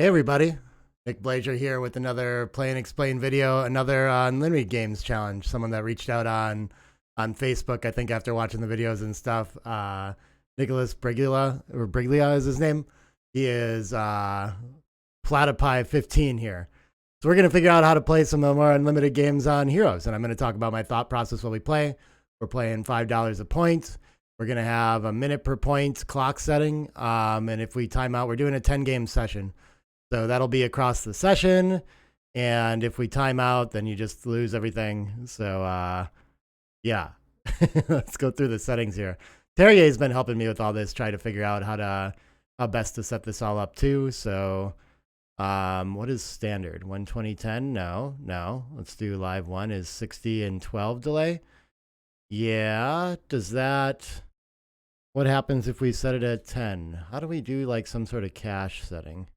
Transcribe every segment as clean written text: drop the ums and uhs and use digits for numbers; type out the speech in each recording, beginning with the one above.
Hey everybody, Nick Blazer here with another Play and Explain video, another Unlimited Games challenge. Someone that reached out on Facebook, I think after watching the videos and stuff. Nicholas Briglia is his name. He is Platypie 15 here. So we're gonna figure out how to play some of the more unlimited games on Heroes, and I'm gonna talk about my thought process while we play. We're playing $5 a point. We're gonna have a minute per point clock setting, and if we time out, we're doing a 10-game session. So that'll be across the session. And if we time out, then you just lose everything. So, yeah, let's go through the settings here. Terrier's been helping me with all this, try to figure out how best to set this all up too. So, what is standard? 120/10? No. Let's do live one is 60 and 12 delay. Yeah. What happens if we set it at 10? How do we do like some sort of cache setting?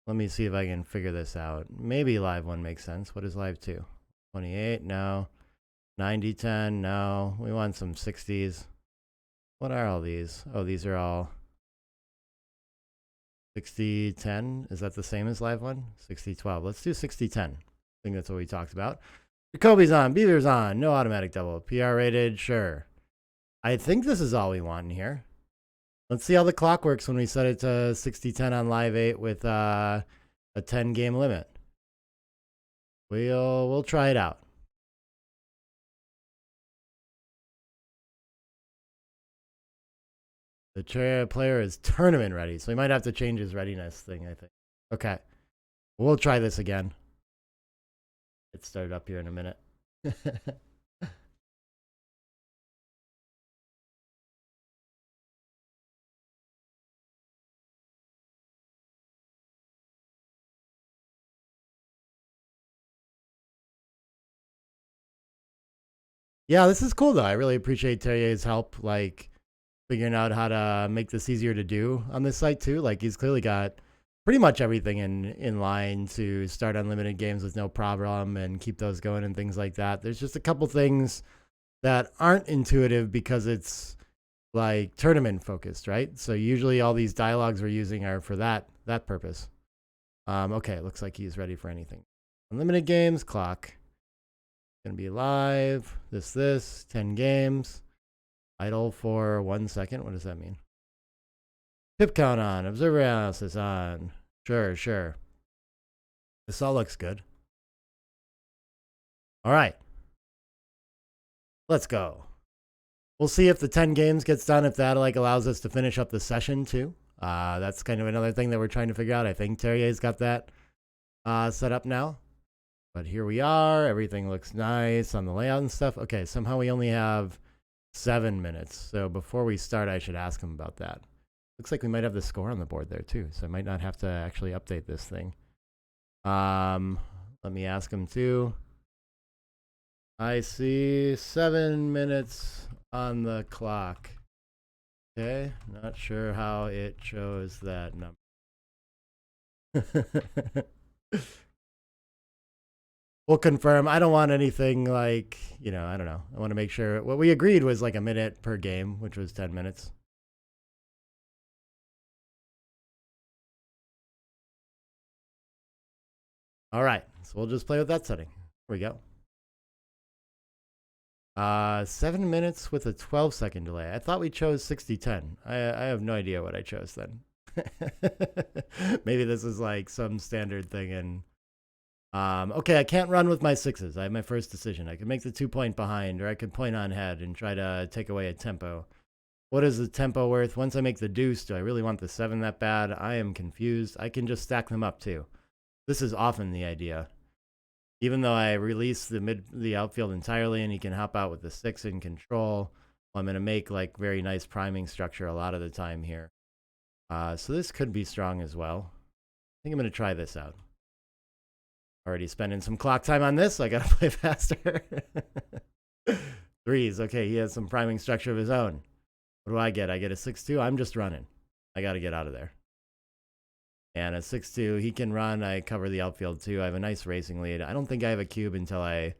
Let me see if I can figure this out. Maybe live one makes sense. What is live two? 28? No. 90/10? No. We want some 60s. What are all these? Oh, these are all 60/10. Is that the same as live one? 60/12. Let's do 60/10. I think that's what we talked about. Jacoby's on. Beaver's on. No automatic double. PR rated? Sure. I think this is all we want in here. Let's see how the clock works when we set it to 60/10 on live 8 with a 10-game limit. We'll try it out. The player is tournament ready, so we might have to change his readiness thing, I think. Okay. We'll try this again. It started up here in a minute. Yeah, this is cool though. I really appreciate Terrier's help, like figuring out how to make this easier to do on this site too. Like he's clearly got pretty much everything in line to start unlimited games with no problem and keep those going and things like that. There's just a couple things that aren't intuitive because it's like tournament focused, right? So usually all these dialogues we're using are for that purpose. Okay, it looks like he's ready for anything. Unlimited games, clock. Gonna be live. This 10 games. Idle for 1 second. What does that mean? Pip count on. Observer analysis on. Sure. This all looks good. All right. Let's go. We'll see if the 10 games gets done, if that like allows us to finish up the session too. That's kind of another thing that we're trying to figure out. I think Terrier's got that set up now. But here we are. Everything looks nice on the layout and stuff. Okay, somehow we only have 7 minutes. So before we start, I should ask him about that. Looks like we might have the score on the board there too. So I might not have to actually update this thing. Let me ask him too. I see 7 minutes on the clock. Okay, not sure how it shows that number. We'll confirm. I don't want anything like, I don't know. I want to make sure. What we agreed was like a minute per game, which was 10 minutes. All right, so we'll just play with that setting. Here we go. 7 minutes with a 12-second delay. I thought we chose 60/10. I have no idea what I chose then. Maybe this is like some standard thing. And okay, I can't run with my 6s. I have my first decision. I can make the 2-point behind, or I could point on head and try to take away a tempo. What is the tempo worth? Once I make the deuce, do I really want the 7 that bad? I am confused. I can just stack them up too. This is often the idea. Even though I release the outfield entirely and he can hop out with the 6 in control, I'm going to make like very nice priming structure a lot of the time here. So this could be strong as well. I think I'm going to try this out. Already spending some clock time on this, so I got to play faster. 3s. Okay, he has some priming structure of his own. What do I get? I get a 6-2. I'm just running. I got to get out of there. And a 6-2, he can run. I cover the outfield too. I have a nice racing lead. I don't think I have a cube until I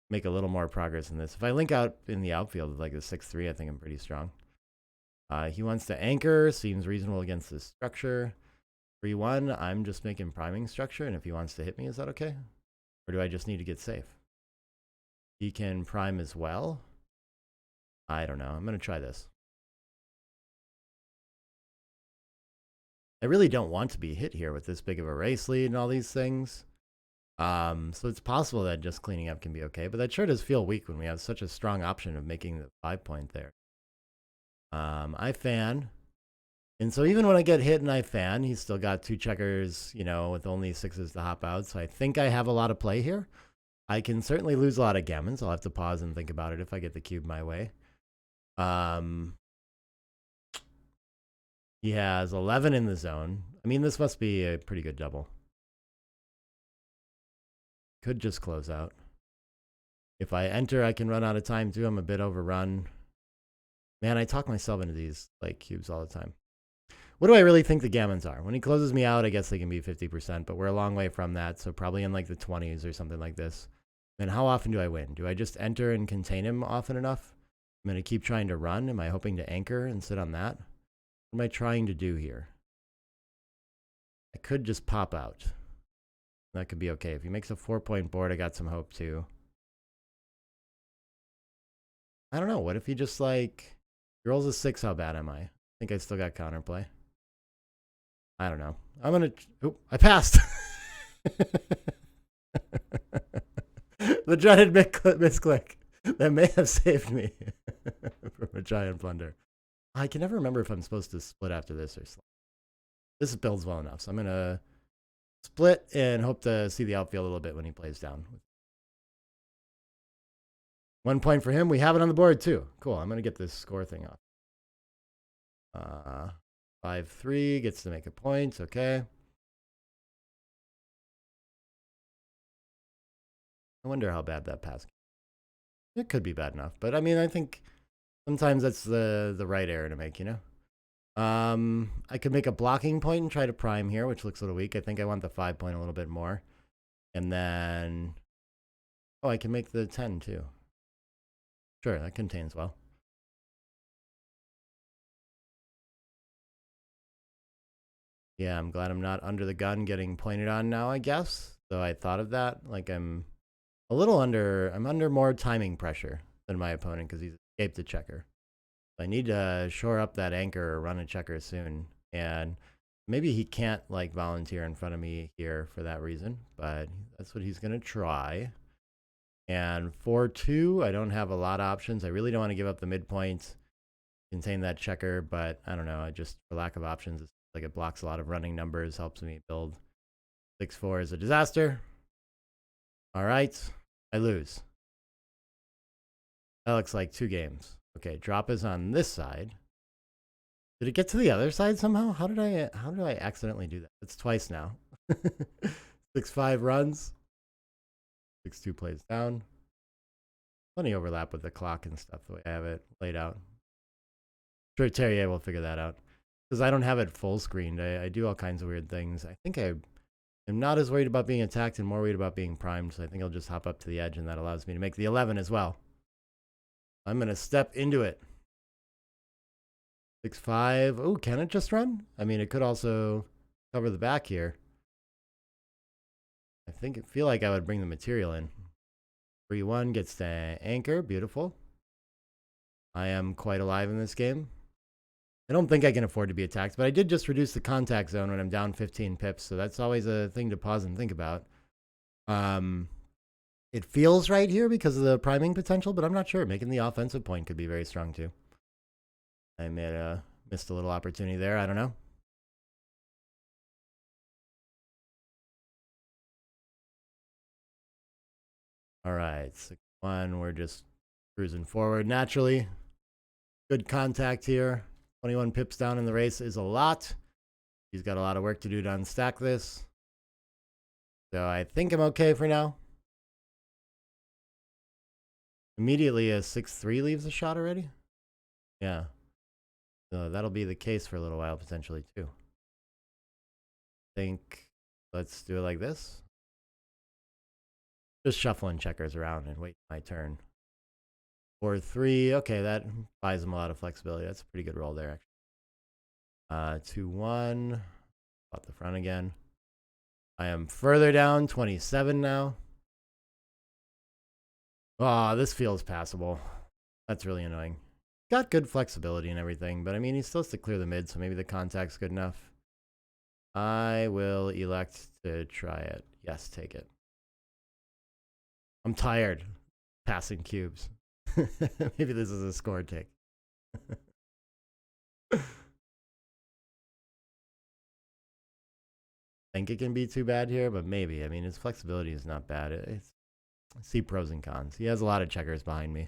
make a little more progress in this. If I link out in the outfield with like a 6-3, I think I'm pretty strong. He wants to anchor. Seems reasonable against this structure. 3-1, I'm just making priming structure, and if he wants to hit me, is that okay? Or do I just need to get safe? He can prime as well. I don't know. I'm going to try this. I really don't want to be hit here with this big of a race lead and all these things. So it's possible that just cleaning up can be okay, but that sure does feel weak when we have such a strong option of making the 5-point there. I fan. And so even when I get hit and I fan, he's still got 2 checkers, you know, with only 6s to hop out. So I think I have a lot of play here. I can certainly lose a lot of gammons. I'll have to pause and think about it if I get the cube my way. He has 11 in the zone. I mean, this must be a pretty good double. Could just close out. If I enter, I can run out of time too. I'm a bit overrun. Man, I talk myself into these like cubes all the time. What do I really think the gammons are? When he closes me out, I guess they can be 50%, but we're a long way from that. So probably in like the 20s or something like this. And how often do I win? Do I just enter and contain him often enough? I'm going to keep trying to run. Am I hoping to anchor and sit on that? What am I trying to do here? I could just pop out. That could be okay. If he makes a 4-point board, I got some hope too. I don't know. What if he just like rolls a 6? How bad am I? I think I still got counterplay. I don't know. I'm going to... Oh, I passed. The dreaded misclick that may have saved me from a giant blunder. I can never remember if I'm supposed to split after this or slide. This builds well enough, so I'm going to split and hope to see the outfield a little bit when he plays down. 1 point for him. We have it on the board too. Cool. I'm going to get this score thing off. 5-3 gets to make a point. Okay. I wonder how bad that pass. It could be bad enough, but I mean, I think sometimes that's the right error to make, you know? I could make a blocking point and try to prime here, which looks a little weak. I think I want the 5-point a little bit more. And then, oh, I can make the 10 too. Sure, that contains well. Yeah, I'm glad I'm not under the gun getting pointed on now, I guess. So I thought of that. Like I'm under more timing pressure than my opponent because he's escaped a checker. I need to shore up that anchor or run a checker soon. And maybe he can't like volunteer in front of me here for that reason, but that's what he's going to try. And 4-2, I don't have a lot of options. I really don't want to give up the midpoint, contain that checker, but I don't know. I just, for lack of options, it's like it blocks a lot of running numbers, helps me build. 6-4 is a disaster. All right, I lose. That looks like 2 games. Okay, drop is on this side. Did it get to the other side somehow? How did I accidentally do that? It's twice now. 6-5 runs. 6-2 plays down. Plenty overlap with the clock and stuff the way I have it laid out. Sure, Terrier will figure that out. Because I don't have it full screened. I do all kinds of weird things. I think I am not as worried about being attacked and more worried about being primed. So I think I'll just hop up to the edge and that allows me to make the 11 as well. I'm going to step into it. 6-5. Oh, can it just run? I mean, it could also cover the back here. I feel like I would bring the material in. 3-1 gets to anchor. Beautiful. I am quite alive in this game. I don't think I can afford to be attacked, but I did just reduce the contact zone when I'm down 15 pips, so that's always a thing to pause and think about. It feels right here because of the priming potential, but I'm not sure. Making the offensive point could be very strong too. I missed a little opportunity there. I don't know. All right, 6-1. We're just cruising forward naturally. Good contact here. 21 pips down in the race is a lot. He's got a lot of work to do to unstack this. So I think I'm okay for now. Immediately a 6-3 leaves a shot already? Yeah. So that'll be the case for a little while potentially too. Let's do it like this. Just shuffling checkers around and wait my turn. 4-3. Okay, that buys him a lot of flexibility. That's a pretty good roll there, actually. 2-1. Off the front again. I am further down, 27 now. Oh, this feels passable. That's really annoying. Got good flexibility and everything, but I mean, he still has to clear the mid, so maybe the contact's good enough. I will elect to try it. Yes, take it. I'm tired passing cubes. Maybe this is a score take. Think it can be too bad here, but maybe. I mean, his flexibility is not bad. I see pros and cons. He has a lot of checkers behind me.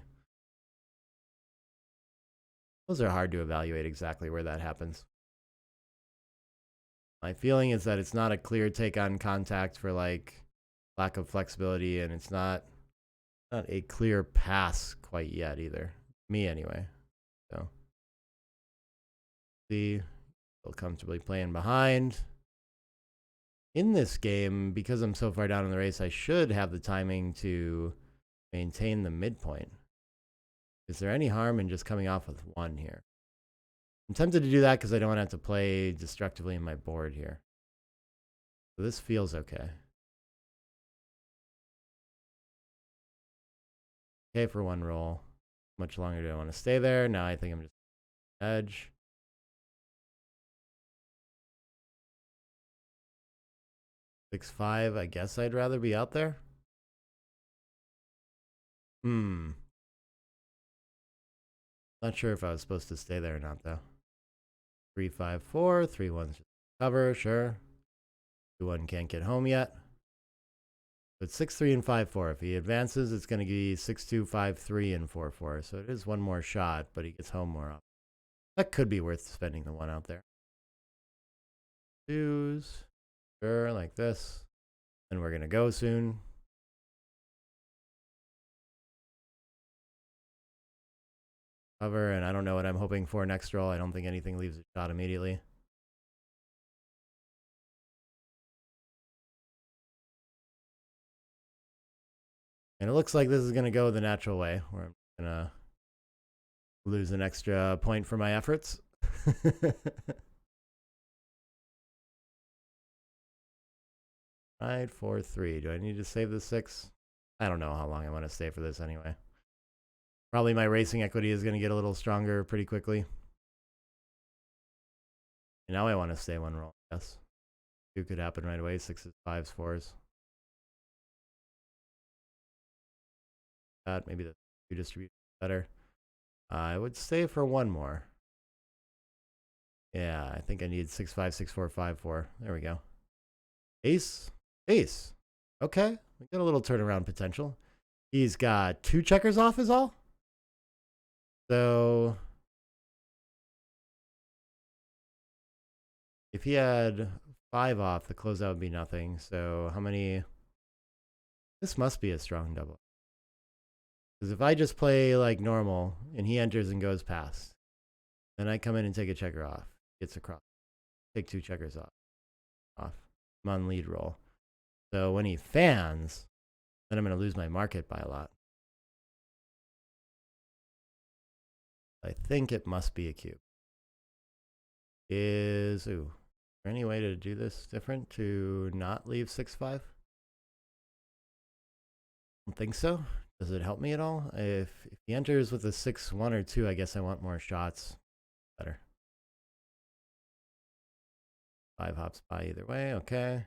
Those are hard to evaluate exactly where that happens. My feeling is that it's not a clear take on contact for like lack of flexibility, and it's not a clear pass quite yet either. Me anyway. So see, feel comfortably playing behind. In this game, because I'm so far down in the race, I should have the timing to maintain the midpoint. Is there any harm in just coming off with one here? I'm tempted to do that because I don't want to have to play destructively in my board here. So this feels okay. Okay for one roll. How much longer do I want to stay there? Now I think I'm just edge. Six, 5, I guess I'd rather be out there. Not sure if I was supposed to stay there or not, though. 3, 5, 4. 3, 1's just cover, sure. 2, 1 can't get home yet. But 6, 3, and 5, 4. If he advances, it's going to be 6, 2, 5, 3, and 4, 4. So it is one more shot, but he gets home more often. That could be worth spending the one out there. 2s. Sure, like this. And we're going to go soon. Cover, and I don't know what I'm hoping for next roll. I don't think anything leaves a shot immediately. And it looks like this is going to go the natural way, where I'm going to lose an extra point for my efforts. 5, 4, 3. Do I need to save the 6? I don't know how long I want to stay for this anyway. Probably my racing equity is going to get a little stronger pretty quickly. And now I want to stay one roll. Yes. 2 could happen right away. 6s, 5s, 4s. That maybe the 2 distribution is better. I would stay for one more. Yeah, I think I need 6, 5, 6, 4, 5, 4. There we go. Ace. Ace. Okay. We got a little turnaround potential. He's got 2 checkers off is all. So if he had 5 off, the closeout would be nothing. So how many? This must be a strong double. Because if I just play like normal and he enters and goes past, then I come in and take a checker off. Gets across. Take 2 checkers off. I'm on lead roll. So when he fans, then I'm going to lose my market by a lot. I think it must be a cube. Is there any way to do this different to not leave 6, 5? I don't think so. Does it help me at all? If he enters with a 6, 1, or 2, I guess I want more shots. Better. 5 hops by either way. Okay.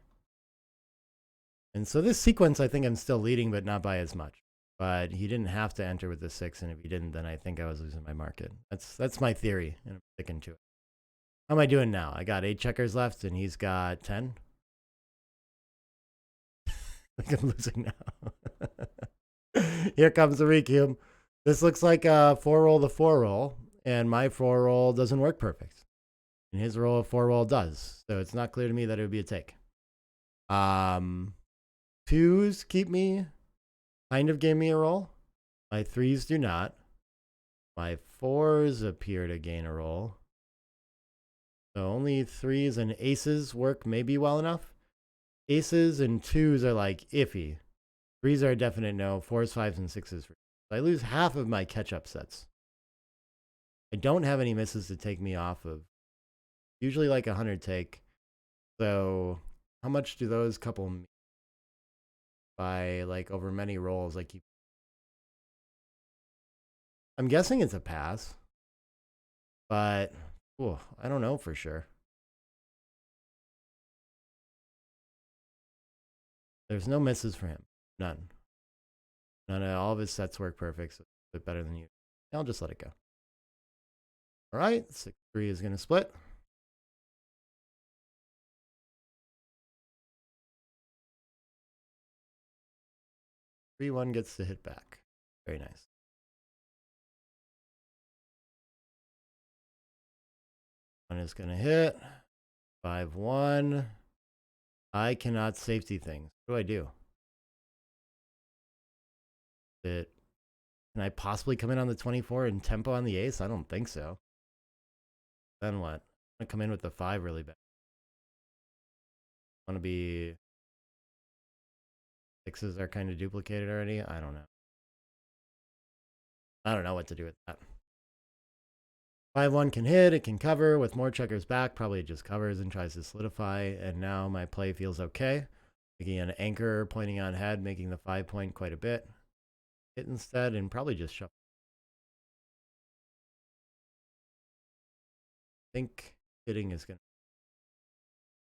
And so this sequence, I think I'm still leading, but not by as much. But he didn't have to enter with the 6, and if he didn't, then I think I was losing my market. That's my theory, and I'm sticking to it. How am I doing now? I got 8 checkers left, and he's got 10. I think I'm losing now. Here comes the recube. This looks like a 4-roll to 4-roll, and my 4-roll doesn't work perfect. And his roll of 4-roll does. So it's not clear to me that it would be a take. 2s keep me, kind of gave me a roll. My 3s do not. My 4s appear to gain a roll. So only 3s and aces work maybe well enough. Aces and 2s are like iffy. 3s are a definite no. 4s, 5s, and 6s. I lose half of my catch-up sets. I don't have any misses to take me off of. Usually like 100 take. So how much do those couple mean by like over many rolls? Like I'm guessing it's a pass, but I don't know for sure. There's no misses for him. None. None of all of his sets work perfect, so it's a bit better than you. I'll just let it go. All right, 6-3 is going to split. 3-1 gets to hit back. Very nice. One is going to hit. 5-1. I cannot safety things. What do I do? Can I possibly come in on the 24 and tempo on the ace? I don't think so. Then what? I'm going to come in with the 5 really bad. Want to be... Sixes are kind of duplicated already? I don't know. I don't know what to do with that. 5-1 can hit, it can cover with more checkers back. Probably it just covers and tries to solidify. And now my play feels okay. Making an anchor, pointing on head, making the 5 point quite a bit. Hit instead and probably just shuffle. I think hitting is going to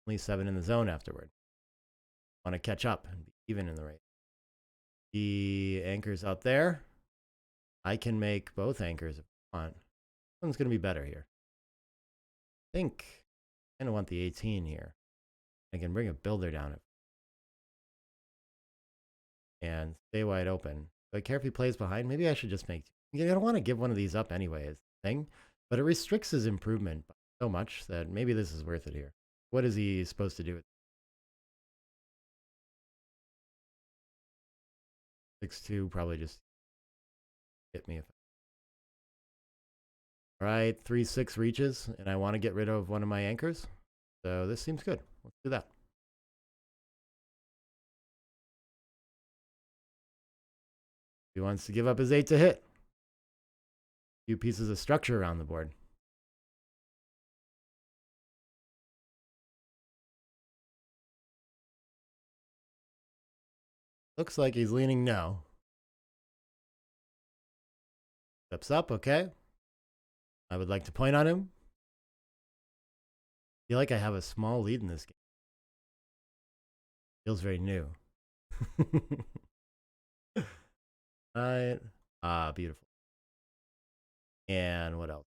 only 7 in the zone afterward. Want to catch up and be even in the race. The anchors out there. I can make both anchors if I want. One's going to be better here. I think I kind of want the 18 here. I can bring a builder down it and stay wide open. Do I care if he plays behind? Maybe I should just make... I don't want to give one of these up anyway, is the thing. But it restricts his improvement so much that maybe this is worth it here. What is he supposed to do? 6-2 probably just hit me. All right, 3-6 reaches, and I want to get rid of one of my anchors. So this seems good. Let's do that. He wants to give up his 8 to hit. A few pieces of structure around the board. Looks like he's leaning no. Steps up, okay. I would like to point on him. I feel like I have a small lead in this game. Feels very new. Alright. Ah, beautiful. And what else?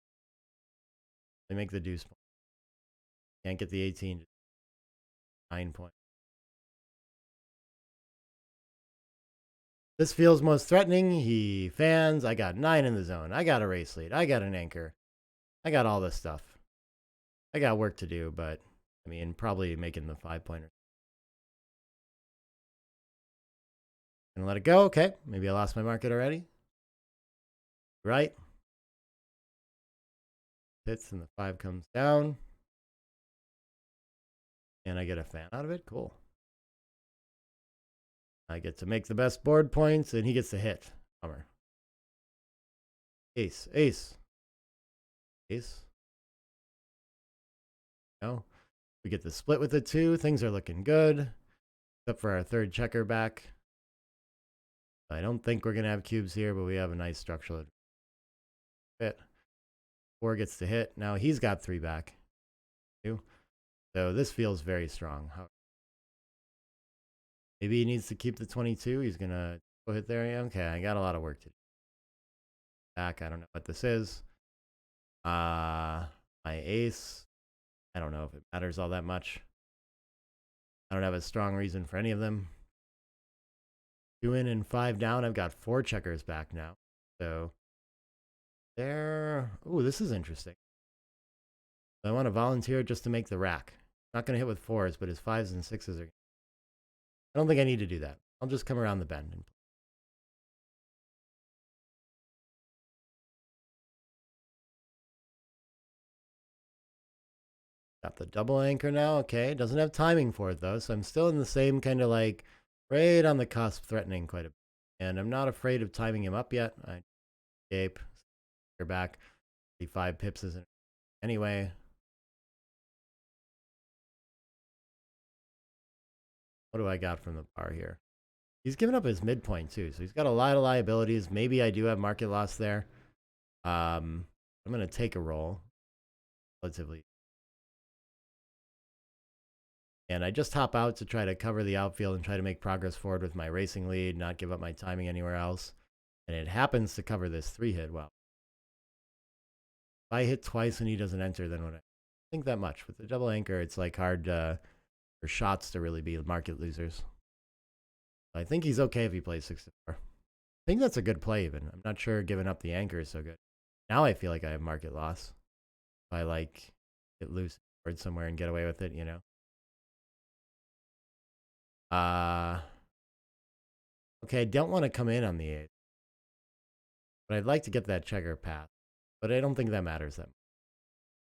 They make the deuce point. Can't get the 18. 9 point. This feels most threatening. He fans. I got 9 in the zone. I got a race lead. I got an anchor. I got all this stuff. I got work to do, but I mean, probably making the 5-pointer. Gonna let it go. Okay. Maybe I lost my market already. Right. Hits and the 5 comes down. And I get a fan out of it. Cool. I get to make the best board points, and he gets to hit. Bummer. Ace, ace, ace. No. We get the split with the 2. Things are looking good. Except for our 3rd checker back. I don't think we're going to have cubes here, but we have a nice structural fit. 4 gets to hit. Now he's got 3 back. 2. So this feels very strong. Maybe he needs to keep the 22. He's going to go hit there. Okay, I got a lot of work to do. Back, I don't know what this is. My ace. I don't know if it matters all that much. I don't have a strong reason for any of them. 2 in and 5 down. I've got 4 checkers back now. So there. Ooh, this is interesting. I want to volunteer just to make the rack. Not going to hit with 4s, but his 5s and 6s are... I don't think I need to do that. I'll just come around the bend. And got the double anchor now. Okay, doesn't have timing for it, though, so I'm still in the same kind of like right on the cusp, threatening quite a bit. And I'm not afraid of timing him up yet. I escape. You're back. 5 pips isn't anyway. What do I got from the bar here? He's given up his midpoint too, so he's got a lot of liabilities. Maybe I do have market loss there. I'm gonna take a roll, relatively, and I just hop out to try to cover the outfield and try to make progress forward with my racing lead, not give up my timing anywhere else. And it happens to cover this 3-hit well. If I hit twice and he doesn't enter, then what? I think that much with the double anchor, it's like hard for shots to really be market losers. I think he's okay if he plays 6-4. I think that's a good play even. I'm not sure giving up the anchor is so good. Now I feel like I have market loss. If I like get loose somewhere and get away with it, you know. Okay, I don't want to come in on the 8th. But I'd like to get that checker path. But I don't think that matters that much.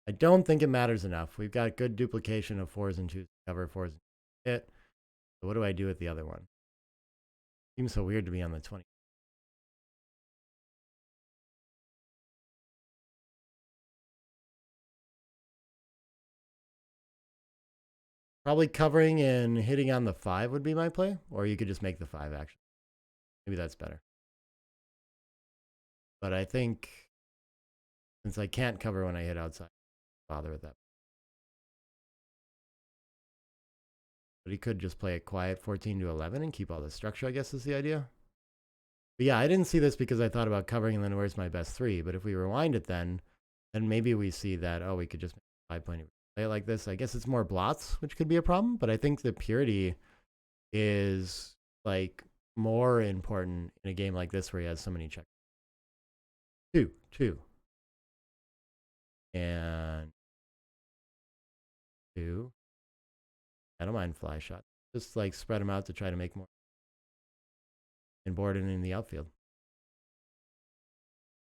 I don't think it matters enough. We've got good duplication of 4s and 2s to cover 4s and 2s hit. So what do I do with the other one? Seems so weird to be on the 20. Probably covering and hitting on the 5 would be my play. Or you could just make the 5 actually. Maybe that's better. But I think since I can't cover when I hit outside, I'll bother with that. But he could just play it quiet 14 to 11 and keep all the structure, I guess is the idea. But yeah, I didn't see this because I thought about covering and then where's my best 3. But if we rewind it then maybe we see that, oh, we could just make 5 point play it like this. I guess it's more blots, which could be a problem. But I think the purity is like more important in a game like this where he has so many checks. 2, 2. And 2. I don't mind fly shot. Just like spread them out to try to make more. And board it in the outfield.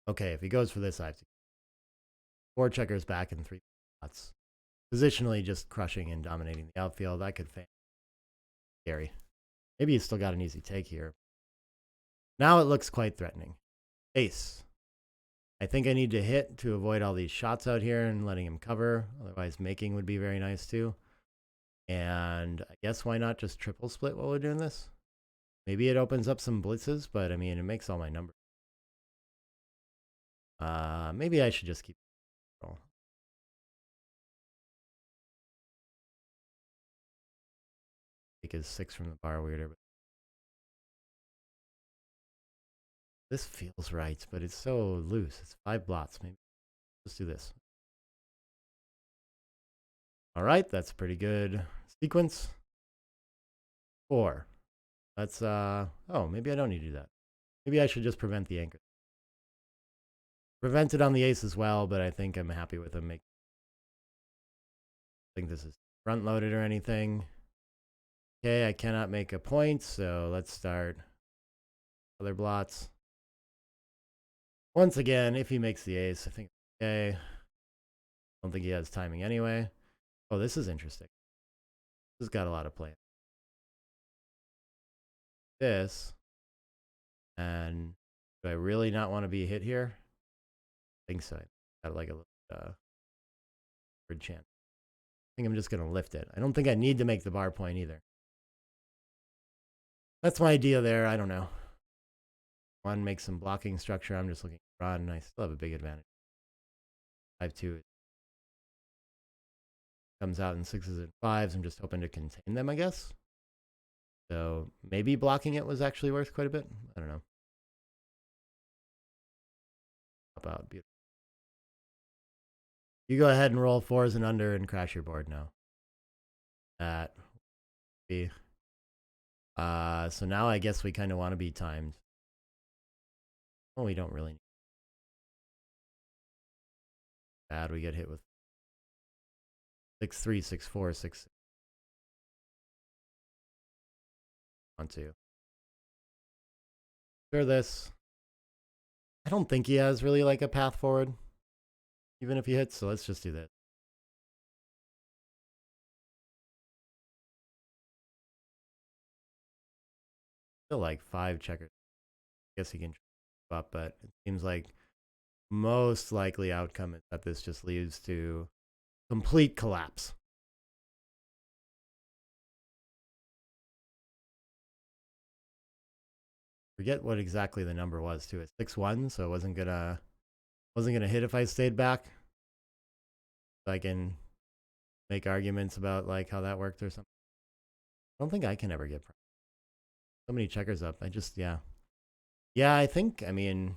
Okay, if he goes for this, I have to 4 checkers back and 3 spots. Positionally, just crushing and dominating the outfield. That could fail. Scary. Maybe he's still got an easy take here. Now it looks quite threatening. Ace. I think I need to hit to avoid all these shots out here and letting him cover. Otherwise, making would be very nice too. And I guess why not just triple split while we're doing this? Maybe it opens up some blitzes, but I mean, it makes all my numbers. Maybe I should just keep control. Take his 6 from the bar weirder. But this feels right, but it's so loose. It's 5 blots. Maybe let's do this. All right, that's pretty good sequence. 4. That's oh, maybe I don't need to do that. Maybe I should just prevent the anchor. Prevent it on the ace as well, but I think I'm happy with him. I think this is front loaded or anything. Okay, I cannot make a point, so let's start other blots. Once again, if he makes the ace, I think okay. Don't think he has timing anyway. Oh, this is interesting. This has got a lot of play. This. And do I really not want to be hit here? I think so. I got like a little good chance. I think I'm just going to lift it. I don't think I need to make the bar point either. That's my idea there. I don't know. One, make some blocking structure. I'm just looking to run. I still have a big advantage. 5-2 comes out in 6s and 5s. I'm just hoping to contain them, I guess. So maybe blocking it was actually worth quite a bit. I don't know. How about beautiful? You go ahead and roll 4s and under and crash your board now. That would be. So now I guess we kind of want to be timed. Well, we don't really. Bad. We get hit with 6-3, 6-4, 6. Want to. Sure, this. I don't think he has really like a path forward, even if he hits. So let's just do this. Still like 5 checkers. I guess he can up, but it seems like most likely outcome is that this just leads to complete collapse. Forget what exactly the number was too. It's 6-1, so it wasn't gonna hit if I stayed back. So I can make arguments about like how that worked or something. I don't think I can ever get so many checkers up. Yeah, I think, I mean,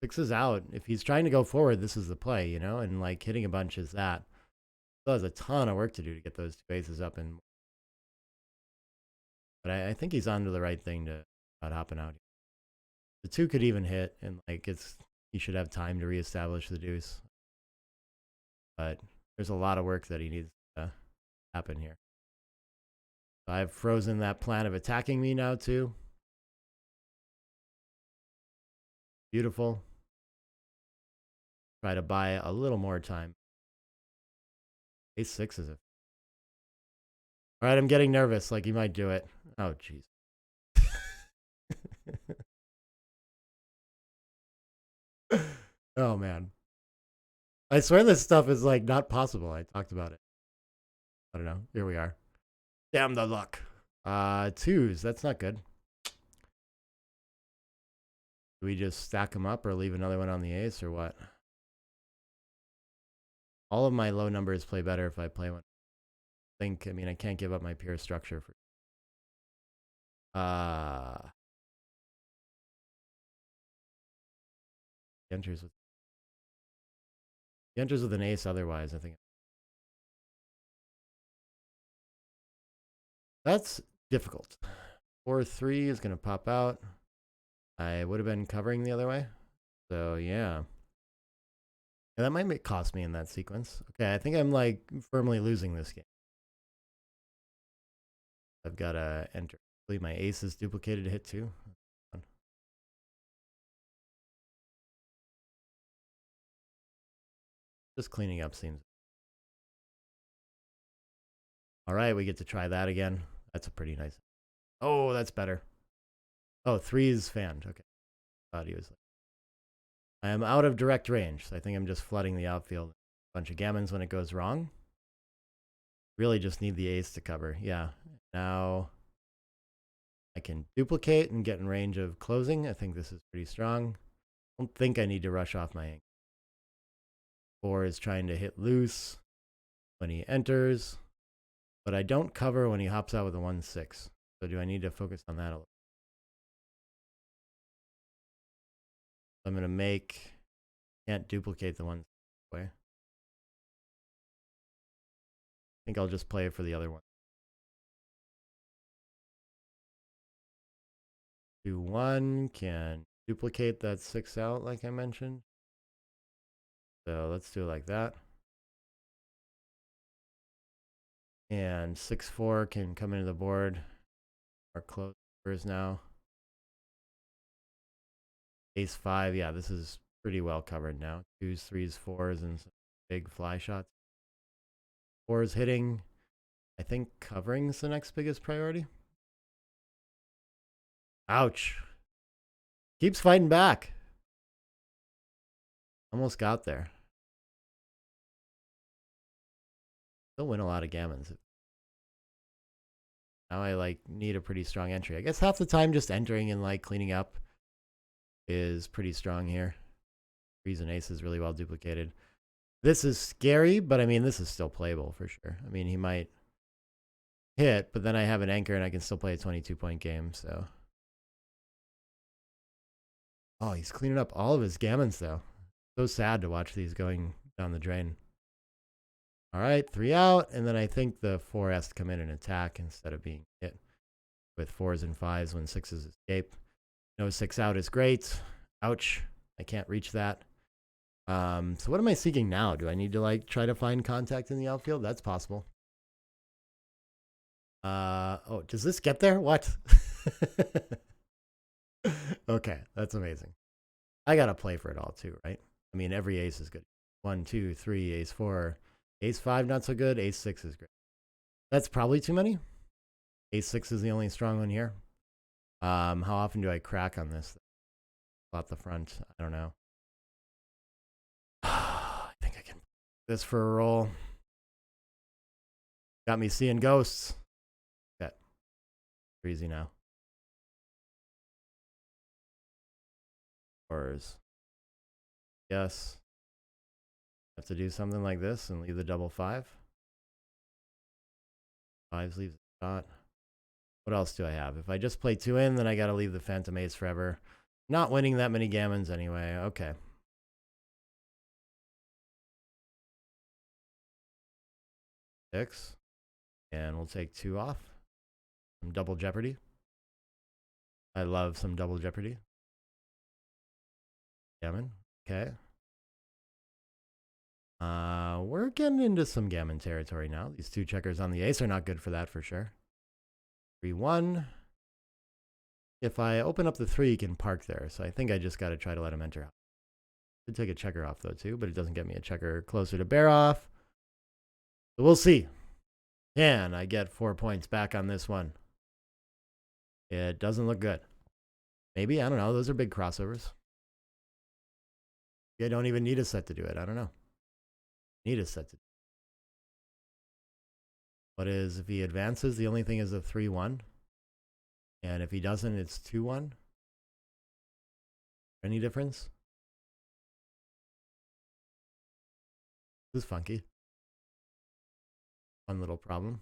6 is out. If he's trying to go forward, this is the play, you know? And like hitting a bunch is that. Still has a ton of work to do to get those 2 aces up. But I think he's onto the right thing to about hopping out. The 2 could even hit, and like he should have time to reestablish the deuce. But there's a lot of work that he needs to happen here. So I've frozen that plan of attacking me now too. Beautiful. Try to buy a little more time. Ace 6 is a... All right, I'm getting nervous. Like, he might do it. Oh, jeez. Oh, man. I swear this stuff is, like, not possible. I talked about it. I don't know. Here we are. Damn the luck. 2s. That's not good. Do we just stack them up or leave another one on the ace or what? All of my low numbers play better if I play one. I mean, I can't give up my pure structure for... He enters with an ace otherwise, I think. That's difficult. 4-3 is going to pop out. I would have been covering the other way. So, yeah. And that might cost me in that sequence. Okay, I think I'm, like, firmly losing this game. I've got to enter. I believe my ace is duplicated to hit 2. Just cleaning up seems... All right, we get to try that again. That's a pretty nice... Oh, that's better. Oh, 3 is fanned. Okay. Thought he was... I am out of direct range, so I think I'm just flooding the outfield. A bunch of gammons when it goes wrong. Really just need the ace to cover. Yeah. Now I can duplicate and get in range of closing. I think this is pretty strong. I don't think I need to rush off my angle. 4 is trying to hit loose when he enters, but I don't cover when he hops out with a 1-6. So do I need to focus on that a little? I'm going to make... Can't duplicate the 1 way. I think I'll just play it for the other one. 2-1 can duplicate that 6 out like I mentioned. So let's do it like that. And 6-4 can come into the board. Our closers now. Ace 5, yeah, this is pretty well covered now. 2s, 3s, 4s, and some big fly shots. 4s hitting. I think covering's the next biggest priority. Ouch. Keeps fighting back. Almost got there. Still win a lot of gammons. Now I like need a pretty strong entry. I guess half the time just entering and like cleaning up is pretty strong here. 3s and aces really well duplicated. This is scary, but I mean, this is still playable for sure. I mean, he might hit, but then I have an anchor and I can still play a 22-point game, so. Oh, he's cleaning up all of his gammons, though. So sad to watch these going down the drain. All right, 3 out, and then I think the 4 has to come in and attack instead of being hit with 4s and 5s when 6s escape. No 6 out is great. Ouch, I can't reach that. So what am I seeking now? Do I need to like try to find contact in the outfield? That's possible. Oh, does this get there? What? Okay, that's amazing. I gotta play for it all too, right? I mean, every ace is good. 1, 2, 3, ace 4, ace 5 not so good. Ace 6 is great. That's probably too many. Ace 6 is the only strong one here. How often do I crack on this? Off the front, I don't know. I think I can play this for a roll. Got me seeing ghosts. Okay. Crazy now. 4s. Yes. Have to do something like this and leave the double 5. 5s leaves a shot. What else do I have? If I just play 2 in, then I gotta leave the Phantom Ace forever. Not winning that many gammons anyway. Okay. 6. And we'll take 2 off. Some double jeopardy. I love some double jeopardy. Gammon. Okay. We're getting into some gammon territory now. These 2 checkers on the ace are not good for that for sure. 3-1. If I open up the 3, he can park there. So I think I just got to try to let him enter. Could take a checker off though too, but it doesn't get me a checker closer to bear off. So we'll see. Can I get 4 points back on this one? It doesn't look good. Maybe, I don't know. Those are big crossovers. I don't even need a set to do it. I don't know. Need a set to do it. What is, if he advances, the only thing is a 3-1. And if he doesn't, it's 2-1. Any difference? This is funky. Fun little problem.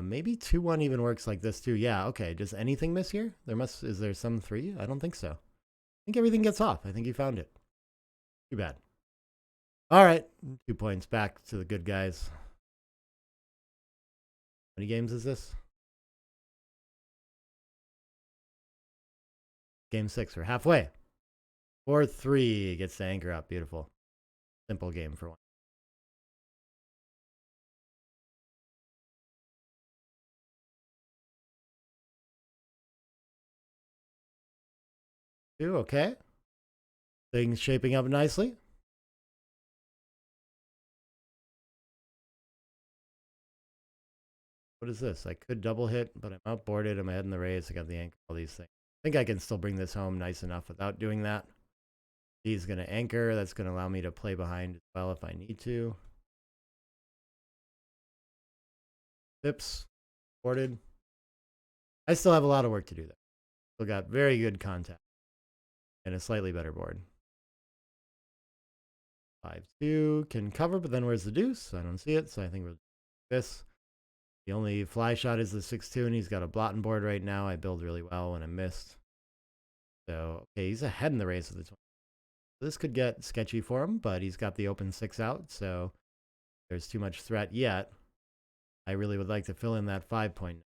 Maybe 2-1 even works like this too. Yeah, okay. Does anything miss here? Is there some 3? I don't think so. I think everything gets off. I think he found it. Too bad. All right. 2 points back to the good guys. How many games is this? Game 6. We're halfway. 4-3 gets the anchor up. Beautiful. Simple game for one. Two, okay. Things shaping up nicely. What is this? I could double hit, but I'm outboarded. I'm ahead in the race. I got the anchor, all these things. I think I can still bring this home nice enough without doing that. He's going to anchor. That's going to allow me to play behind as well if I need to. Pips. Boarded. I still have a lot of work to do there. Still got very good contact. And a slightly better board. 5-2. Can cover, but then where's the deuce? I don't see it, so I think we'll do this. The only fly shot is the 6-2, and he's got a blotting board right now. I build really well when I missed. So, okay, he's ahead in the race with the 20. This could get sketchy for him, but he's got the open 6 out, so there's too much threat yet. I really would like to fill in that 5 point.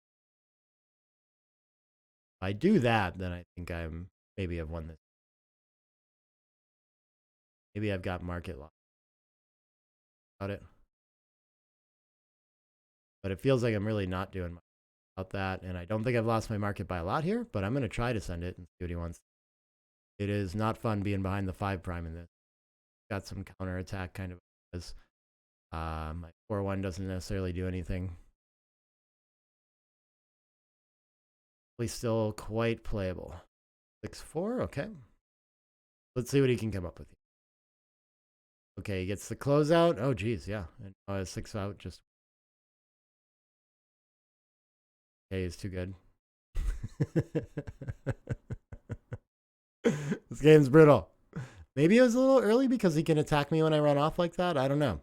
If I do that, then I think maybe I've won this. Maybe I've got market loss about it. But it feels like I'm really not doing much about that, and I don't think I've lost my market by a lot here, but I'm going to try to send it and see what he wants. It is not fun being behind the 5 prime in this. Got some counter attack kind of because my 4-1 doesn't necessarily do anything. Still quite playable. 6-4, okay. Let's see what he can come up with. Okay, he gets the closeout. Oh, geez, yeah. And 6 out just. Okay, he's too good. This game's brutal. Maybe it was a little early because he can attack me when I run off like that. I don't know.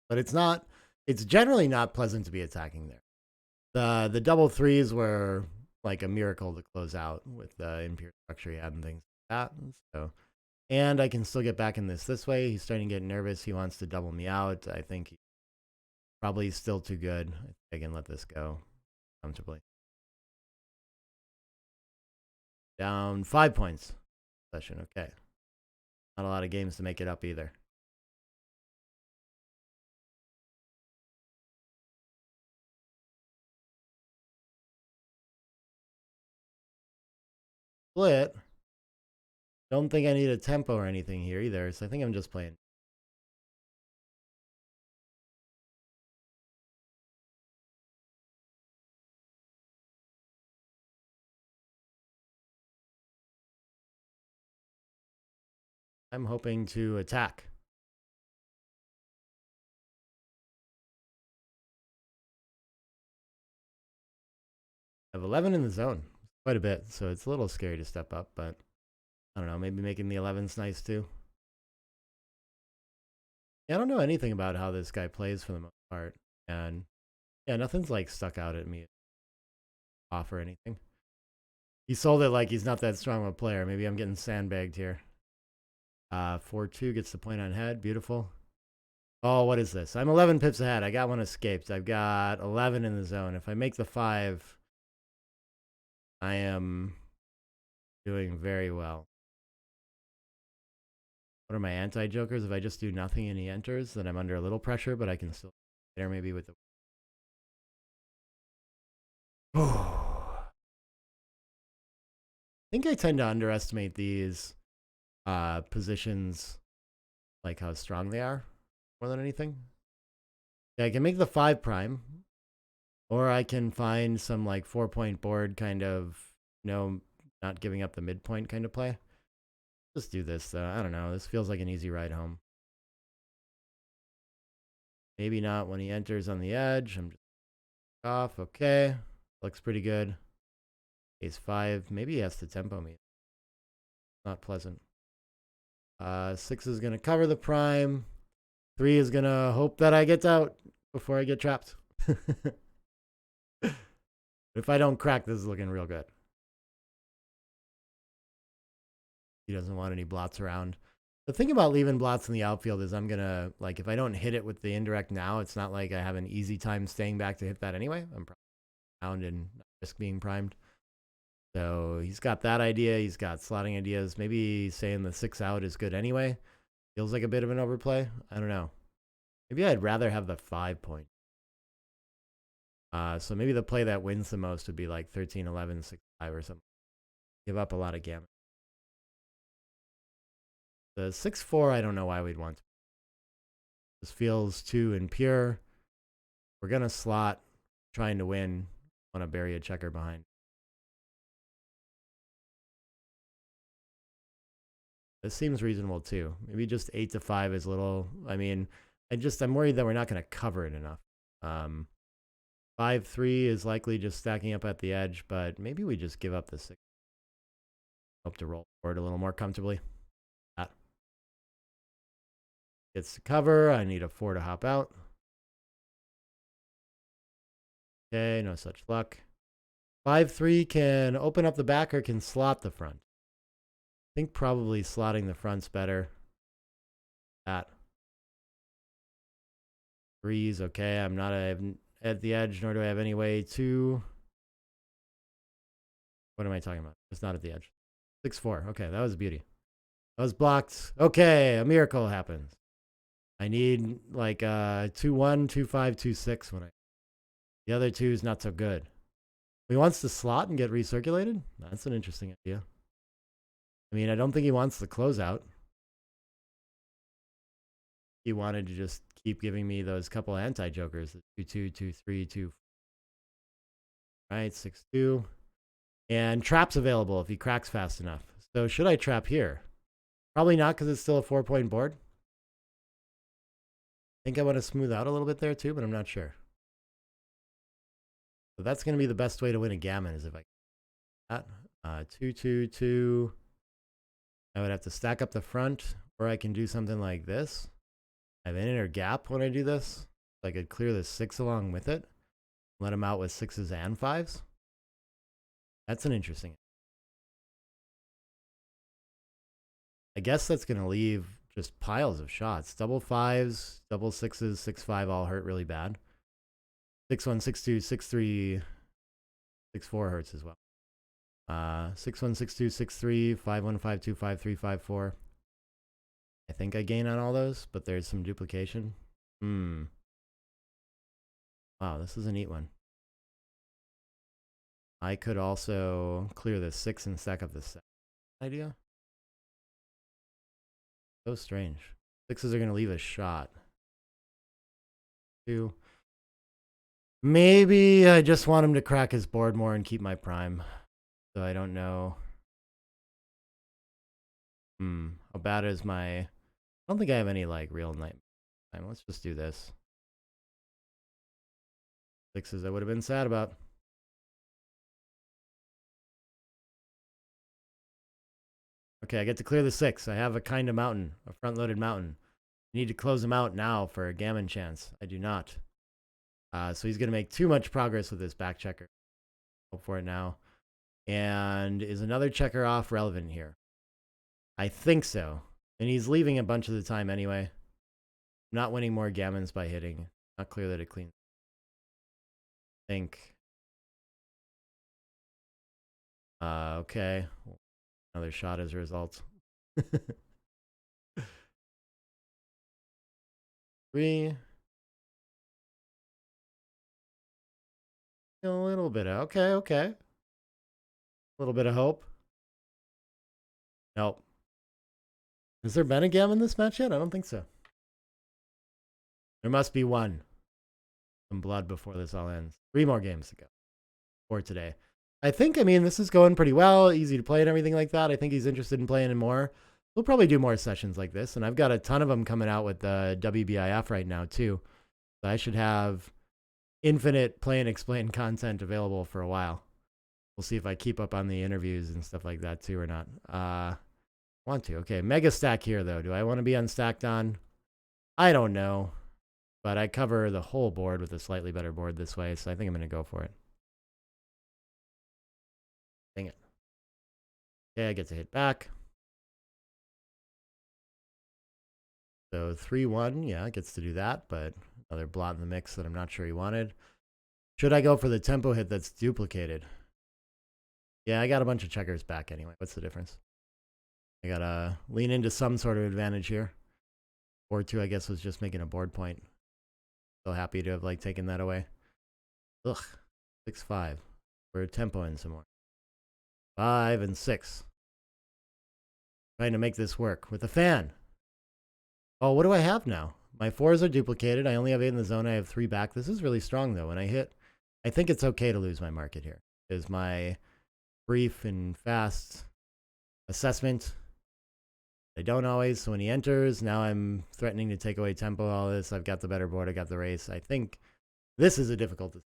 But it's not. It's generally not pleasant to be attacking there. The double 3s were like a miracle to close out with the impure structure he had and things like that. So, and I can still get back in this way. He's starting to get nervous. He wants to double me out. I think he's probably still too good. I think I can let this go comfortably. Down 5 points. Session, okay. Not a lot of games to make it up either. Split. Don't think I need a tempo or anything here either, so I think I'm just playing. I'm hoping to attack. I have 11 in the zone. quite a bit, so it's a little scary to step up, but I don't know, maybe making the 11's nice too. Yeah, I don't know anything about how this guy plays for the most part, and yeah, nothing's like stuck out at me off or anything. He sold it like he's not that strong of a player. Maybe I'm getting sandbagged here. 4-2 gets the point on head. Beautiful. Oh, what is this? I'm 11 pips ahead. I got one escaped. I've got 11 in the zone. If I make the 5, I am doing very well. What are my anti-jokers? If I just do nothing and he enters, then I'm under a little pressure, but I can still there maybe with the... I think I tend to underestimate these positions, like how strong they are, more than anything. Yeah, I can make the 5 prime, or I can find some like 4-point board kind of, not giving up the midpoint kind of play. Just do this though. I don't know. This feels like an easy ride home. Maybe not when he enters on the edge. I'm just off. Okay. Looks pretty good. Ace 5. Maybe he has to tempo me. Not pleasant. 6 is going to cover the prime. 3 is going to hope that I get out before I get trapped. If I don't crack, this is looking real good. He doesn't want any blots around. The thing about leaving blots in the outfield is I'm going to, like, if I don't hit it with the indirect now, it's not like I have an easy time staying back to hit that anyway. I'm probably around and not risk being primed. So he's got that idea. He's got slotting ideas. Maybe saying the 6 out is good anyway. Feels like a bit of an overplay. I don't know. Maybe I'd rather have the 5 point. So maybe the play that wins the most would be like 13, 11, 6, 5 or something. Give up a lot of gamma. The 6-4, I don't know why we'd want to. This feels too impure. We're going to slot, trying to win. Want to bury a checker behind. This seems reasonable too. Maybe just 8-5 is a little. I mean, I'm worried that we're not going to cover it enough. 5-3 is likely just stacking up at the edge, but maybe we just give up the 6. Hope to roll forward a little more comfortably. That gets to cover. I need a 4 to hop out. Okay, no such luck. 5-3 can open up the back or can slot the front. I think probably slotting the front's better. That 3's okay. I'm not at the edge, nor do I have any way to. What am I talking about? It's not at the edge. 6-4. Okay, that was a beauty. That was blocked. Okay, a miracle happens. I need like 2-1, 2-5, 2-6 when I. The other 2 is not so good. He wants to slot and get recirculated? That's an interesting idea. I mean, I don't think he wants the closeout. He wanted to just keep giving me those couple anti-jokers. 2-2, 2-3, 2. Right, 6-2. And traps available if he cracks fast enough. So should I trap here? Probably not because it's still a 4-point board. I think I want to smooth out a little bit there too, but I'm not sure. So that's going to be the best way to win a gammon is if I that 2-2-2. I would have to stack up the front, or I can do something like this. I have an inner gap when I do this. So I could clear the 6 along with it. Let him out with 6s and 5s. That's an interesting. I guess that's going to leave just piles of shots. Double 5s, double 6s, 6-5 all hurt really bad. 6-1, 6-2, 6-3, 6-4 hurts as well. 6-1, 6-2, 6-3, 5-1, 5-2, 5-3, 5-4. I think I gain on all those, but there's some duplication. Wow, this is a neat one. I could also clear the 6 and stack up the 7 idea. So strange. 6s are going to leave a shot. 2. Maybe I just want him to crack his board more and keep my prime. So I don't know. How bad is my... I don't think I have any like real night time. Let's just do this. 6s I would have been sad about. Okay, I get to clear the 6. I have a kind of mountain, a front-loaded mountain. I need to close him out now for a gammon chance. I do not. So he's going to make too much progress with this back checker. Go for it now. And is another checker off relevant here? I think so. And he's leaving a bunch of the time anyway. I'm not winning more gammons by hitting. Not clear that it cleans. I think. Okay. Another shot as a result. 3. A little bit. Okay. A little bit of hope. Nope. Has there been a gammon this match yet? I don't think so. There must be one. Some blood before this all ends. 3 more games to go. For today. I mean, this is going pretty well. Easy to play and everything like that. I think he's interested in playing more. We'll probably do more sessions like this. And I've got a ton of them coming out with the WBIF right now, too. So I should have infinite play and explain content available for a while. We'll see if I keep up on the interviews and stuff like that, too, or not. Want to. Okay, mega stack here, though. Do I want to be unstacked on? I don't know. But I cover the whole board with a slightly better board this way, so I think I'm going to go for it. Dang it. Okay, I get to hit back. So 3-1, yeah, it gets to do that, but another blot in the mix that I'm not sure he wanted. Should I go for the tempo hit that's duplicated? Yeah, I got a bunch of checkers back anyway. What's the difference? I gotta lean into some sort of advantage here. 4-2, I guess, was just making a board point. So happy to have taken that away. Ugh, 6-5. We're tempoing some more. 5 and 6. Trying to make this work with a fan. Oh, what do I have now? My 4s are duplicated. I only have 8 in the zone. I have 3 back. This is really strong, though. When I hit, I think it's okay to lose my market here. Is my brief and fast assessment. I don't always. So when he enters, now I'm threatening to take away tempo. All this. I've got the better board. I got the race. I think this is a difficult decision.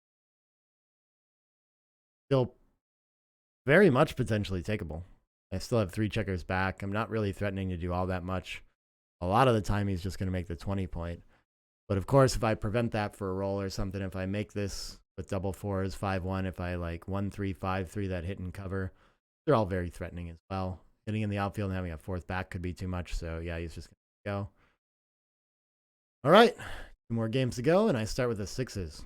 Still very much potentially takeable. I still have 3 checkers back. I'm not really threatening to do all that much. A lot of the time, he's just going to make the 20 point. But of course, if I prevent that for a roll or something, if I make this with double 4s, 5-1, if I 1-3, 5-3 that hit and cover, they're all very threatening as well. Getting in the outfield and having a 4th back could be too much. So yeah, he's just going to go. All right, 2 more games to go, and I start with the 6s.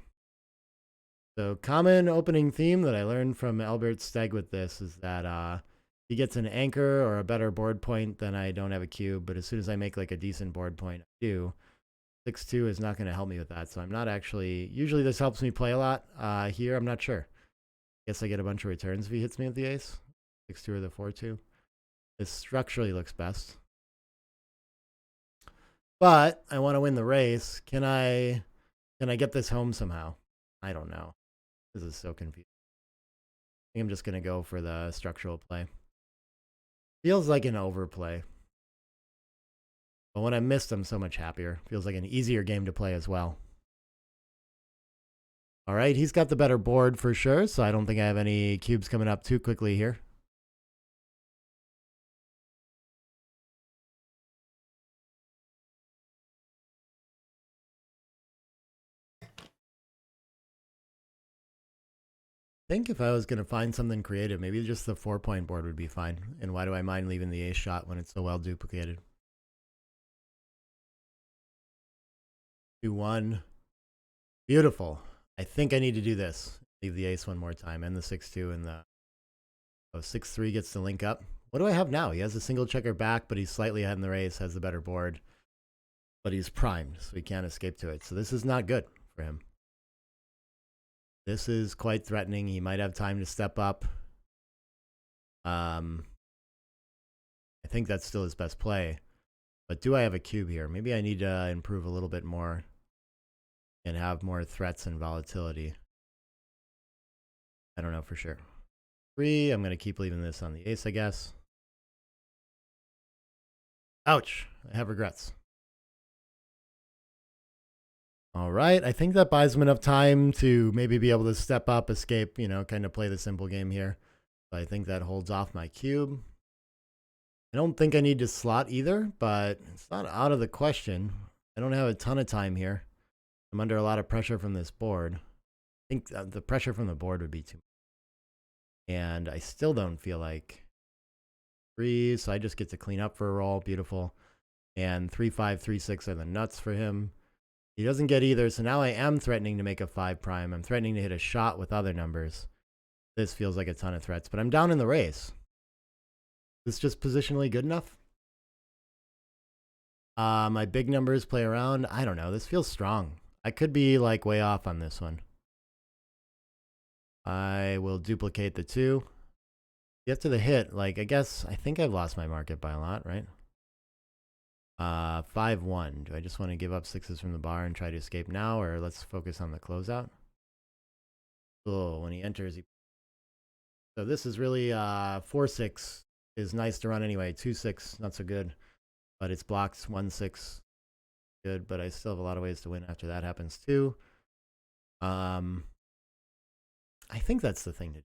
So common opening theme that I learned from Albert Steg with this is that he gets an anchor or a better board point, then I don't have a cube. But as soon as I make a decent board point, I do. 6-2 is not going to help me with that. So I'm not actually, usually this helps me play a lot. Here, I'm not sure. Guess I get a bunch of returns if he hits me with the ace. 6-2 or the 4-2. This structurally looks best. But I want to win the race. Can I get this home somehow? I don't know. This is so confusing. I think I'm just going to go for the structural play. Feels like an overplay. But when I missed, I'm so much happier. Feels like an easier game to play as well. All right, he's got the better board for sure, so I don't think I have any cubes coming up too quickly here. I think if I was going to find something creative, maybe just the 4-point board would be fine. And why do I mind leaving the ace shot when it's so well duplicated? 2-1. Beautiful. I think I need to do this. Leave the ace one more time and the 6-2 and the 6-3 gets to link up. What do I have now? He has a single checker back, but he's slightly ahead in the race, has the better board. But he's primed, so he can't escape to it. So this is not good for him. This is quite threatening. He might have time to step up. I think that's still his best play. But do I have a cube here? Maybe I need to improve a little bit more and have more threats and volatility. I don't know for sure. 3, I'm going to keep leaving this on the ace, I guess. Ouch, I have regrets. All right, I think that buys him enough time to maybe be able to step up, escape, kind of play the simple game here. But I think that holds off my cube. I don't think I need to slot either, but it's not out of the question. I don't have a ton of time here. I'm under a lot of pressure from this board. I think the pressure from the board would be too much. And I still don't feel like 3, so I just get to clean up for a roll. Beautiful. And 3, 5, 3, 6 are the nuts for him. He doesn't get either, so now I am threatening to make a 5 prime. I'm threatening to hit a shot with other numbers. This feels like a ton of threats, but I'm down in the race. Is this just positionally good enough? My big numbers play around. I don't know. This feels strong. I could be like way off on this one. I will duplicate the 2. Get to the hit. Like, I think I've lost my market by a lot, right? 5-1. Do I just want to give up 6s from the bar and try to escape now, or let's focus on the closeout? Oh, when he enters, so this is really 4-6 is nice to run anyway. 2-6 not so good, but it's blocked. 1-6 good, but I still have a lot of ways to win after that happens too. I think that's the thing to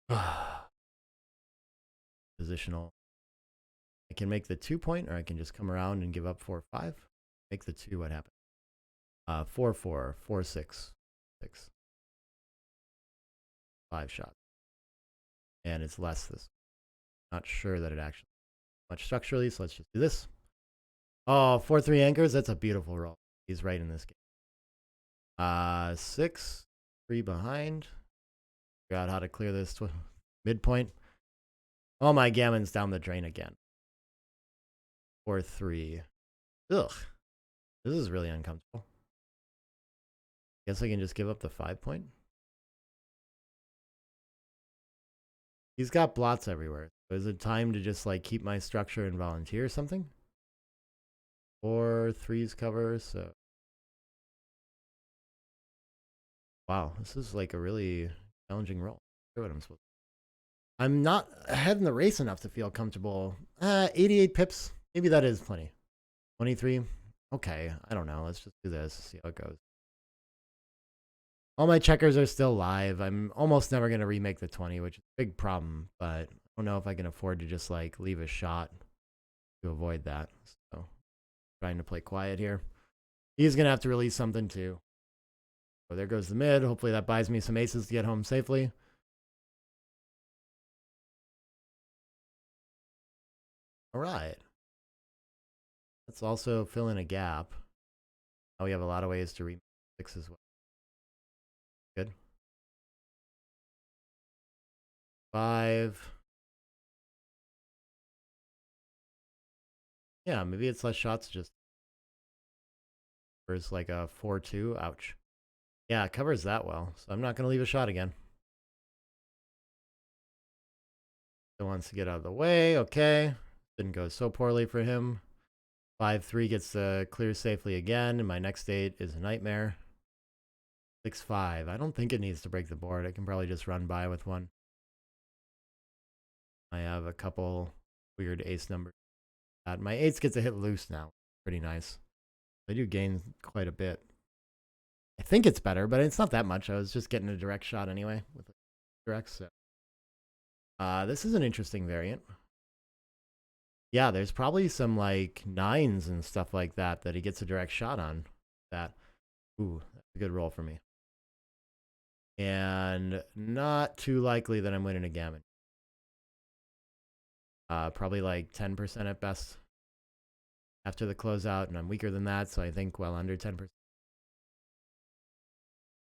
do. Positional. I can make the 2 point, or I can just come around and give up 4-5. Make the 2. What happens? 4-4, 4-6, 6. 5 shots. And it's less this. Not sure that it actually much structurally, so let's just do this. Oh, 4-3 anchors. That's a beautiful roll. He's right in this game. 6, 3 behind. Figure out how to clear this midpoint. Oh, my gammon's down the drain again. 4-3. Ugh. This is really uncomfortable. Guess I can just give up the 5 point. He's got blots everywhere. So is it time to just like keep my structure and volunteer or something? 4 3s cover, so. Wow, this is like a really challenging roll. I what I'm supposed to. I'm not ahead in the race enough to feel comfortable. 88 pips. Maybe that is plenty. 23. Okay, I don't know. Let's just do this, see how it goes. All my checkers are still live. I'm almost never going to remake the 20, which is a big problem, but I don't know if I can afford to just like leave a shot to avoid that. So, trying to play quiet here. He's going to have to release something too. So there goes the mid. Hopefully that buys me some aces to get home safely. All right. Let's also fill in a gap. Now we have a lot of ways to remake 6 as well. Good. 5. Yeah, maybe it's less shots just. Covers like a 4-2. Ouch. Yeah, it covers that well. So I'm not going to leave a shot again. Still wants to get out of the way. Okay. Didn't go so poorly for him. 5-3 gets clear safely again. And my next 8 is a nightmare. 6-5. I don't think it needs to break the board. I can probably just run by with one. I have a couple weird ace numbers. My 8s get to hit loose now. Pretty nice. I do gain quite a bit. I think it's better, but it's not that much. I was just getting a direct shot anyway with the direct. So. This is an interesting variant. Yeah, there's probably some like 9s and stuff like that he gets a direct shot on. That. Ooh, that's a good roll for me. And not too likely that I'm winning a gammon. Probably like 10% at best after the closeout, and I'm weaker than that, so I think well under 10%.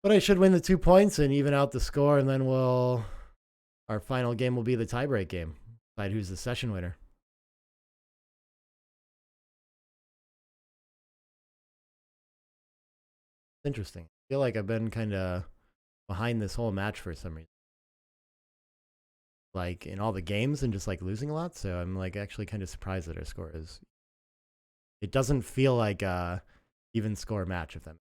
But I should win the 2 points and even out the score, and then our final game will be the tiebreak game. Decide who's the session winner. Interesting. I feel like I've been kind of behind this whole match for some reason. Like in all the games and just like losing a lot, so I'm like actually kind of surprised that our score is. It doesn't feel like a even score match, if that.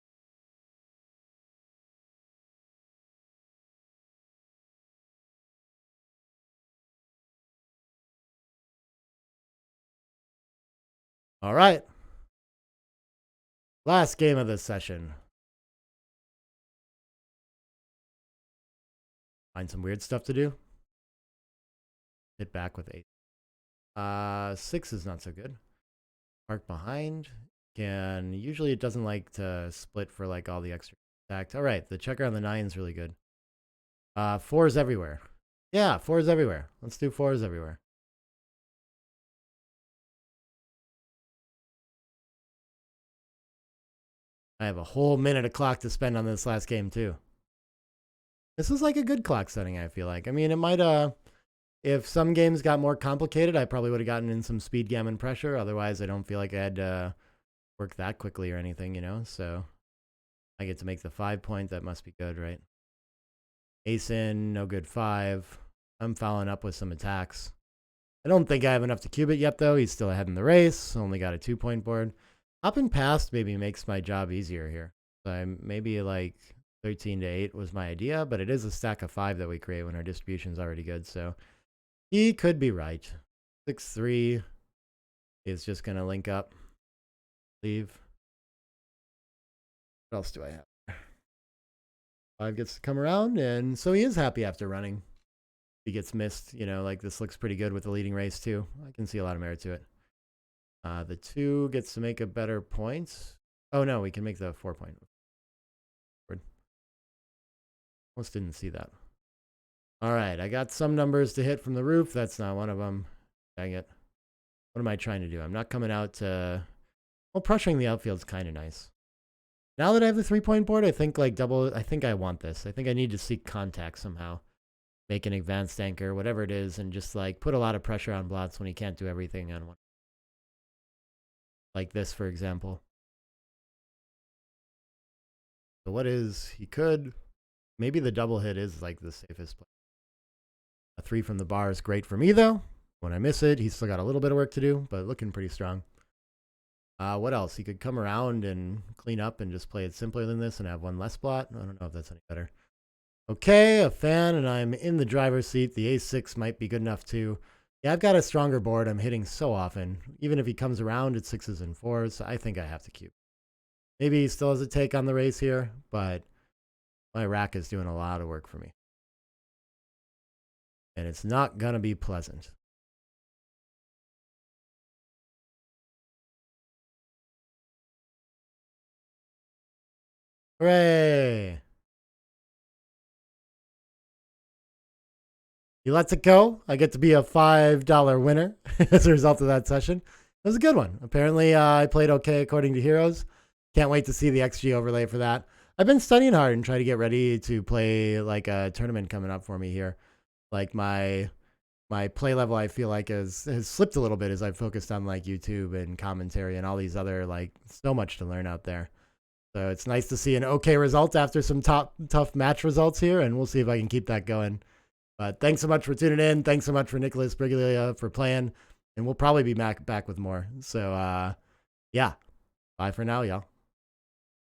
All right. Last game of this session. Find some weird stuff to do. hit back with 8. 6 is not so good. Park behind. Usually it doesn't like to split for like all the extra contact. All right, the checker on the 9 is really good. 4 is everywhere. Yeah, 4 is everywhere. Let's do 4 is everywhere. I have a whole minute of clock to spend on this last game too. This is like a good clock setting, I feel like. I mean, it might if some games got more complicated, I probably would have gotten in some speed gammon pressure. Otherwise, I don't feel like I had to work that quickly or anything, you know? So I get to make the 5 point. That must be good, right? Ace in, no good 5. I'm following up with some attacks. I don't think I have enough to cube it yet, though. He's still ahead in the race. Only got a 2-point board. Hopping past maybe makes my job easier here. So maybe like 13 to 8 was my idea, but it is a stack of 5 that we create when our distribution is already good. So he could be right. 6-3 is just going to link up. Leave. What else do I have? 5 gets to come around, and so he is happy after running. He gets missed, you know, like this looks pretty good with the leading race too. I can see a lot of merit to it. The 2 gets to make a better point. Oh no, we can make the 4 point. Almost didn't see that. All right, I got some numbers to hit from the roof. That's not one of them. Dang it. What am I trying to do? I'm not coming out to... Well, pressuring the outfield's kind of nice. Now that I have the 3-point board, I think like double... I think I want this. I think I need to seek contact somehow. Make an advanced anchor, whatever it is, and just like put a lot of pressure on Blotz when he can't do everything on one. Like this, for example. So what is... He could... Maybe the double hit is like the safest play. A 3 from the bar is great for me, though. When I miss it, he's still got a little bit of work to do, but looking pretty strong. What else? He could come around and clean up and just play it simpler than this and have one less blot. I don't know if that's any better. Okay, a fan, and I'm in the driver's seat. The ace-6 might be good enough, too. Yeah, I've got a stronger board. I'm hitting so often. Even if he comes around at 6s and 4s, I think I have to cube. Maybe he still has a take on the race here, but my rack is doing a lot of work for me. And it's not going to be pleasant. Hooray! He lets it go. I get to be a $5 winner as a result of that session. It was a good one. Apparently, I played okay according to Heroes. Can't wait to see the XG overlay for that. I've been studying hard and trying to get ready to play like a tournament coming up for me here. Like my play level, I feel like has slipped a little bit as I've focused on like YouTube and commentary and all these other like so much to learn out there. So it's nice to see an okay result after some tough match results here, and we'll see if I can keep that going. But thanks so much for tuning in. Thanks so much for Nicholas Briglia for playing, and we'll probably be back with more. So yeah, bye for now, y'all.